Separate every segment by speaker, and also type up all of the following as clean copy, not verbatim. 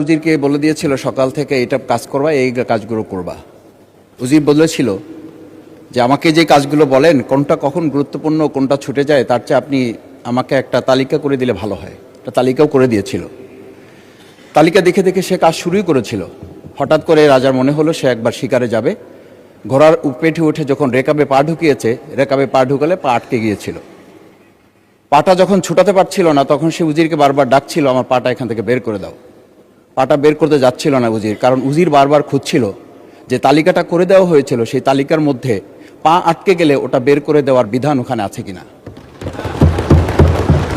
Speaker 1: উজিরকে বলে দিয়েছিল সকাল থেকে এটা কাজ করবা, এই কাজগুলো করবা। উজির বলেছিল যে আমাকে যে কাজগুলো বলেন কোনটা কখন গুরুত্বপূর্ণ কোনটা ছুটে যায় তার চেয়ে আপনি আমাকে একটা তালিকা করে দিলে ভালো হয়। একটা তালিকাও করে দিয়েছিল। তালিকা দেখে দেখে সে কাজ শুরুই করেছিল। হঠাৎ করে রাজার মনে হলো সে একবার শিকারে যাবে। ঘোড়ার পেটে উঠে যখন রেকাবে পা ঢুকিয়েছে, রেকাবে পা ঢুকালে পা আটকে গিয়েছিল। পাটা যখন ছুটাতে পারছিল না তখন সে উজিরকে বারবার ডাকছিল, আমার পাটা এখান থেকে বের করে দাও। পাটা বের করতে যাচ্ছিল না উজির, কারণ উজির বারবার খুঁজছিল যে তালিকাটা করে দেওয়া হয়েছিল সেই তালিকার মধ্যে পা আটকে গেলে ওটা বের করে দেওয়ার বিধান ওখানে আছে কিনা।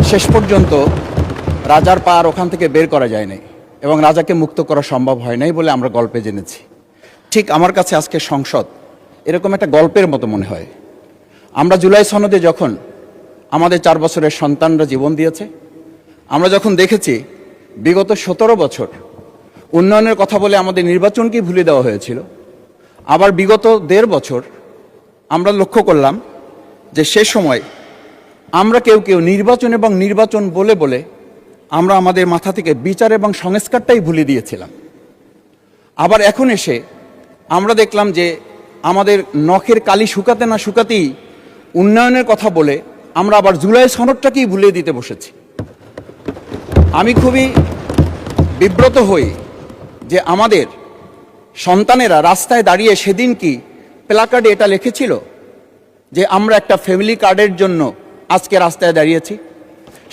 Speaker 1: শেষ পর্যন্ত রাজার পা আর ওখান থেকে বের করা যায় নাই এবং রাজাকে মুক্ত করা সম্ভব হয় নাই বলে আমরা গল্পে জেনেছি। ঠিক আমার কাছে আজকে সংসদ এরকম একটা গল্পের মতো মনে হয়। আমরা জুলাই সনদে যখন আমাদের 4 বছরের সন্তানরা জীবন দিয়েছে, আমরা যখন দেখেছি বিগত 17 বছর উন্নয়নের কথা বলে আমাদের নির্বাচনকেই ভুলে দেওয়া হয়েছিল, আবার বিগত 1.5 বছর আমরা লক্ষ্য করলাম যে সে সময় আমরা কেউ কেউ নির্বাচন এবং নির্বাচন বলে বলে আমরা আমাদের মাথা থেকে বিচার এবং সংস্কারটাই ভুলে দিয়েছিলাম। আবার এখন এসে আমরা দেখলাম যে আমাদের নখের কালি শুকাতে না শুকাতেই উন্নয়নের কথা বলে আমরা আবার জুলাই সনদটাকেই ভুলিয়ে দিতে বসেছি। আমি খুবই বিব্রত হই যে আমাদের সন্তানেরা রাস্তায় দাঁড়িয়ে সেদিন কি প্ল্যাকার্ডে এটা লিখেছিল যে আমরা একটা ফ্যামিলি কার্ডের জন্য আজকে রাস্তায় দাঁড়িয়েছি।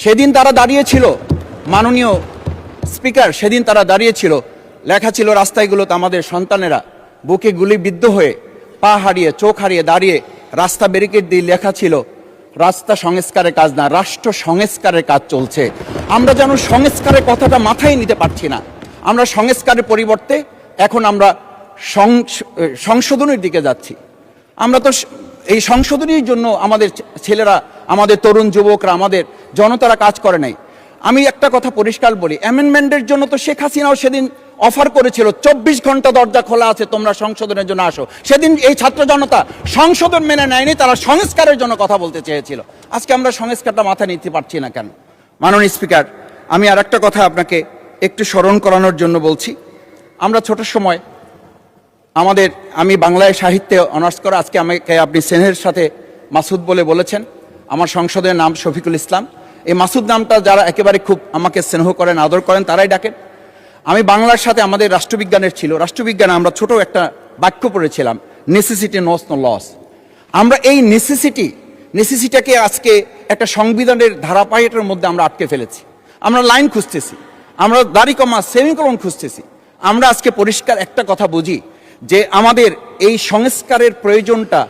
Speaker 1: সেদিন তারা দাঁড়িয়েছিল, মাননীয় স্পিকার, সেদিন তারা দাঁড়িয়েছিল, লেখা ছিল রাস্তাগুলোতে আমাদের সন্তানেরা বুকে গুলিবিদ্ধ হয়ে পা হারিয়ে চোখ হারিয়ে দাঁড়িয়ে রাস্তা ব্যারিকেড দিয়ে লেখা ছিল রাস্তা সংস্কারের কাজ না, রাষ্ট্র সংস্কারের কাজ চলছে। আমরা যেন সংস্কারের কথাটা মাথায় নিতে পারছি না। আমরা সংস্কারের পরিবর্তে এখন আমরা সংশোধনের দিকে যাচ্ছি। আমরা তো এই সংশোধনীর জন্য আমাদের ছেলেরা, আমাদের তরুণ যুবকরা, আমাদের জনতারা কাজ করে নাই। আমি একটা কথা পরিষ্কার বলি, অ্যামেন্ডমেন্টের জন্য তো শেখ হাসিনাও সেদিন অফার করেছিল 24 ঘন্টা দরজা খোলা আছে, তোমরা সংশোধনের জন্য আসো। সেদিন এই ছাত্র জনতা সংশোধন মেনে নেয়নি, তারা সংস্কারের জন্য কথা বলতে চেয়েছিল। আজকে আমরা সংস্কারটা মাথায় নিতে পারছি না কেন? মাননীয় স্পিকার, আমি আর একটা কথা আপনাকে একটু স্মরণ করানোর জন্য বলছি। আমরা ছোট সময় আমি বাংলায় সাহিত্যে অনার্স করা, আজকে আমাকে আপনি স্নেহের সাথে মাসুদ বলে বলেছেন। আমার সংসদের নাম শফিকুল ইসলাম। এই মাসুদ নামটা যারা একেবারে খুব আমাকে স্নেহ করেন, আদর করেন, তারাই ডাকেন। আমি বাংলার সাথে আমাদের রাষ্ট্রবিজ্ঞানের ছিল, রাষ্ট্রবিজ্ঞানে আমরা ছোট একটা বাক্য পড়েছিলাম, নেসেসিটি নোস নো লস। আমরা এই নেসেসিটিটাকে আজকে একটা সংবিধানের ধারাপাইটের মধ্যে আমরা আটকে ফেলেছি। আমরা লাইন খুঁজতেছি, আমরা দাড়ি কমা সেমিকোলন খুঁজতেছি। আমরা আজকে পরিষ্কার একটা কথা বুঝি যে আমাদের এই সংস্কারের প্রয়োজনটা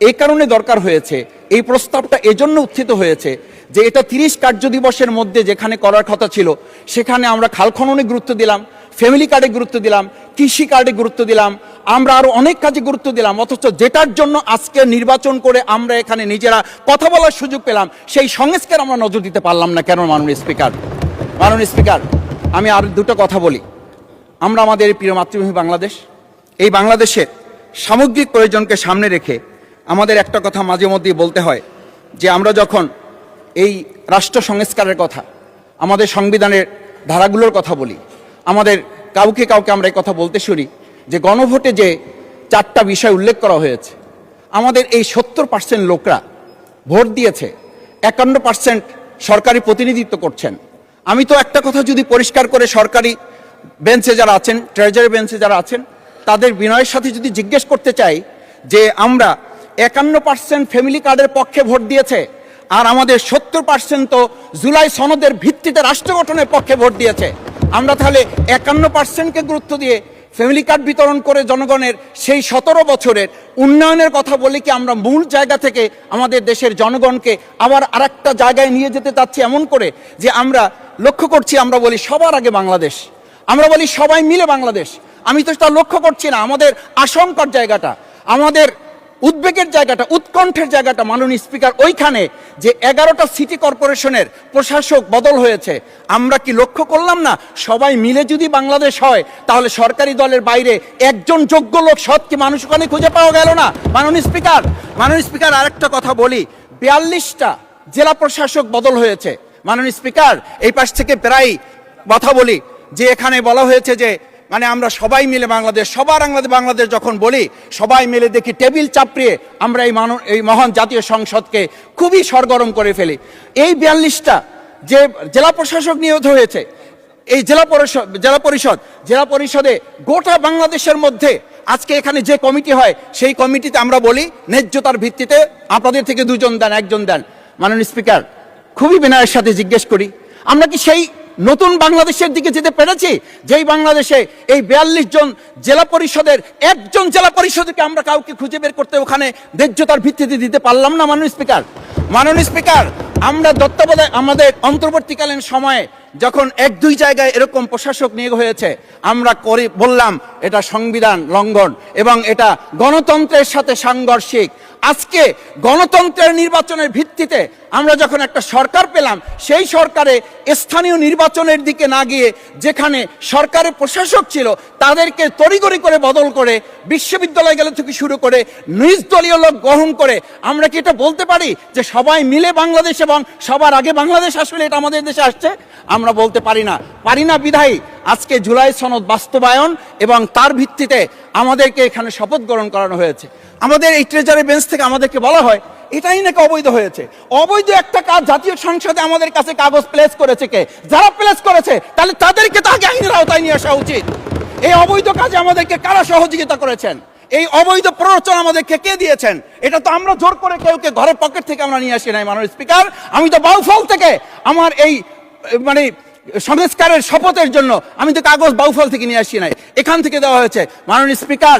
Speaker 1: এই কারণে দরকার হয়েছে, এই প্রস্তাবটা এজন্য উত্থিত হয়েছে যে এটা 30 কার্য দিবসের মধ্যে যেখানে করার কথা ছিল সেখানে আমরা খাল খননে গুরুত্ব দিলাম, ফ্যামিলি কার্ডে গুরুত্ব দিলাম, কৃষি কার্ডে গুরুত্ব দিলাম, আমরা আরো অনেক কাজে গুরুত্ব দিলাম। অথচ যেটার জন্য আজকে নির্বাচন করে আমরা এখানে নিজেরা কথা বলার সুযোগ পেলাম, সেই সংস্কার আমরা নজর দিতে পারলাম না কেন? মাননীয় স্পিকার, আমি আর দুটো কথা বলি। আমরা আমাদের প্রিয় মাতৃভূমি বাংলাদেশ, এই বাংলাদেশের সামগ্রিক প্রয়োজনকে সামনে রেখে আমাদের একটা কথা মাঝে মধ্যেই বলতে হয় যে আমরা যখন এই রাষ্ট্র সংস্কারের কথা, আমাদের সংবিধানের ধারাগুলোর কথা বলি, আমাদের কাউকে আমরা এই কথা বলতে শুনি যে গণভোটে যে 4টা বিষয় উল্লেখ করা হয়েছে, আমাদের এই 70% লোকরা ভোট দিয়েছে, 51% সরকারি প্রতিনিধিত্ব করছেন। আমি তো একটা কথা যদি পরিষ্কার করে সরকারি বেঞ্চে যারা আছেন, ট্রেজারি বেঞ্চে যারা আছেন, তাদের বিনয়ের সাথে যদি জিজ্ঞেস করতে চাই যে আমরা 51% ফ্যামিলি কার্ডের পক্ষে ভোট দিয়েছে আর আমাদের 70% তো জুলাই সনদের ভিত্তিতে রাষ্ট্র গঠনের পক্ষে ভোট দিয়েছে। আমরা তাহলে 51%কে গুরুত্ব দিয়ে ফ্যামিলি কার্ড বিতরণ করে জনগণের সেই 17 বছরের উন্নয়নের কথা বলে কি আমরা মূল জায়গা থেকে আমাদের দেশের জনগণকে আবার আরেকটা জায়গায় নিয়ে যেতে চাচ্ছি? এমন করে যে আমরা লক্ষ্য করছি, আমরা বলি সবার আগে বাংলাদেশ, আমরা বলি সবাই মিলে বাংলাদেশ। আমি তো তা লক্ষ্য করছি না। আমাদের আশঙ্কার জায়গাটা, আমাদের উদ্বেগের জায়গাটা, উৎকণ্ঠের জায়গাটা মাননীয় স্পিকার ওইখানে যে 11টা সিটি কর্পোরেশনের প্রশাসক বদল হয়েছে। আমরা কি লক্ষ্য করলাম না সবাই মিলে যদি বাংলাদেশ হয় তাহলে সরকারি দলের বাইরে একজন যোগ্য লোক, সৎ কি মানুষ ওখানে খুঁজে পাওয়া গেল না? মাননীয় স্পিকার আরেকটা কথা বলি, 42টা জেলা প্রশাসক বদল হয়েছে। মাননীয় স্পিকার, এই পাশ থেকে প্রায় কথা বলি, যে এখানে বলা হয়েছে যে মানে আমরা সবাই মিলে বাংলাদেশ, সবার বাংলাদেশ যখন বলি, সবাই মিলে দেখি টেবিল চাপড়িয়ে আমরা এই মহান জাতীয় সংসদকে খুবই সরগরম করে ফেলি। এই 42টা যে জেলা প্রশাসক নিয়োগ হয়েছে, এই জেলা পরিষদে গোটা বাংলাদেশের মধ্যে আজকে এখানে যে কমিটি হয়, সেই কমিটিতে আমরা বলি ন্যায্যতার ভিত্তিতে আপনাদের থেকে 2 জন দেন, 1 জন দেন। মাননীয় স্পিকার, খুবই বিনয়ের সাথে জিজ্ঞেস করি, আমরা কি সেই নতুন বাংলাদেশের দিকে যেতে পেরেছি, যেই বাংলাদেশে এই 42 জন জেলা পরিষদের 1 জন জেলা পরিষদকে আমরা কাউকে খুঁজে বের করতে ওখানে ন্যায্যতার ভিত্তিতে দিতে পারলাম না? মাননীয় স্পিকার, আমরা তত্ত্বাবধায়ক আমাদের অন্তর্বর্তীকালীন সময়ে যখন 1-2 জায়গায় এরকম প্রশাসক নিয়োগ হয়েছে, আমরা বললাম এটা সংবিধান লঙ্ঘন এবং এটা গণতন্ত্রের সাথে সাংঘর্ষিক। আজকে গণতন্ত্রের নির্বাচনের ভিত্তিতে আমরা যখন একটা সরকার পেলাম, সেই সরকারে স্থানীয় নির্বাচনের দিকে না গিয়ে যেখানে সরকারের প্রশাসক ছিল তাদেরকে তড়িঘড়ি করে বদল করে বিশ্ববিদ্যালয়গুলো থেকে শুরু করে নিজ দলীয় লোক গ্রহণ করে, আমরা কি এটা বলতে পারি যে সবাই মিলে বাংলাদেশ এবং সবার আগে বাংলাদেশ আসলে এটা আমাদের দেশে আসছে? আমরা বলতে পারি না বিধায়ী আজকে জুলাই সনদ বাস্তবায়ন এবং তার ভিত্তিতে আমাদেরকে এখানে শপথ গ্রহণ করানো হয়েছে। আমাদের এই ট্রেজারি বেঞ্চ থেকে আমাদেরকে বলা হয় এটাই নাকি অবৈধ হয়েছে। অবৈধ একটা কাজ জাতীয় সংসদে আমাদের কাছে কাগজ প্লেস করেছে কে? যারা প্লেস করেছে তাহলে তাদেরকে তো আগে আইনের আওতায় নিয়ে আসা উচিত। এই অবৈধ কাজে আমাদেরকে কারা সহযোগিতা করেছেন? এই অবৈধ প্ররোচনা আমাদেরকে কে দিয়েছেন? এটা তো আমরা জোর করে কেউকে ঘরের পকেট থেকে আমরা নিয়ে আসি নাই। মাননীয় স্পিকার, আমি তো বাউফল থেকে আমার এই মানে সংস্কারের শপথের জন্য আমি তো কাগজ বাউফল থেকে নিয়ে আসি নাই, এখান থেকে দেওয়া হয়েছে। মাননীয় স্পিকার,